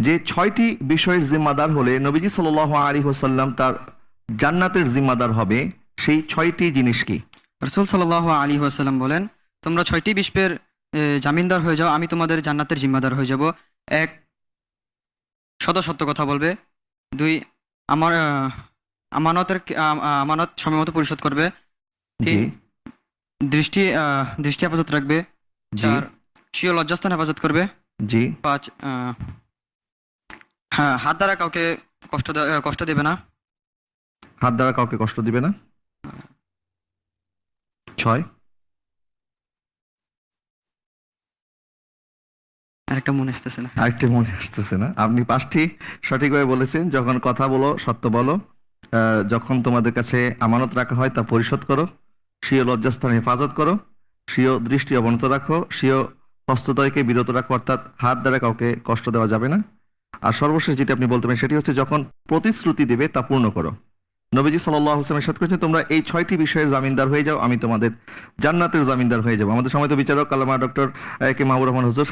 যে 6টি বিষয়ের জিম্মাদার হলে নবীজি সাল্লাল্লাহু আলাইহি ওয়াসাল্লাম তার জান্নাতের জিম্মাদার হবে, সেই 6টি জিনিস কি? রাসূল সাল্লাল্লাহু আলাইহি ওয়াসাল্লাম বলেন, তোমরা 6টি বিষয়ের জামিনদার হয়ে যাও, আমি তোমাদের জান্নাতের জিম্মাদার হয়ে যাব। 1, সদা সত্য কথা বলবে। 2, আমার আমানত সময়মতো পরিশোধ করবে। 3, জি দৃষ্টি হেফাজত রাখবে। জি 4, স্বীয় লজ্জাস্থান হেফাজত করবে। জি 5, হ্যাঁ, হাত দ্বারা কাউকে কষ্ট দেবে না। হাত দ্বারা কাউকে কষ্ট দিবে না। 6, আরেকটা মনে আসতেছে না। আরেকটি মনে আসতেছে না। আপনি 5টি সঠিকভাবে বলেছেন। যখন কথা বলো সত্য বলো, যখন তোমাদের কাছে আমানত রাখা হয় তা পরিশোধ করো, স্বীয় লজ্জাস্থান হেফাজত করো, স্বীয় দৃষ্টি অবনত রাখো, স্বীয় হস্তদ্বয়কে বিরত রাখো, অর্থাৎ হাত দ্বারা কাউকে কষ্ট দেওয়া যাবে না। আর সর্বশেষ যেটা আপনি বলতে পারেন সেটি হচ্ছে যখন প্রতিশ্রুতি দেবে তা পূর্ণ করো। নবীজি সাল্লাল্লাহু আলাইহি ওয়াসাল্লাম ইরশাদ করেছেন, তোমরা এই 6টি বিষয়ের জামিনদার হয়ে যাও, আমি তোমাদের জান্নাতের জামিনদার হয়ে যাবো। আমাদের সময় তো বিচারক আল্লামা ডক্টর কে মাহবুব রহমান হুজুর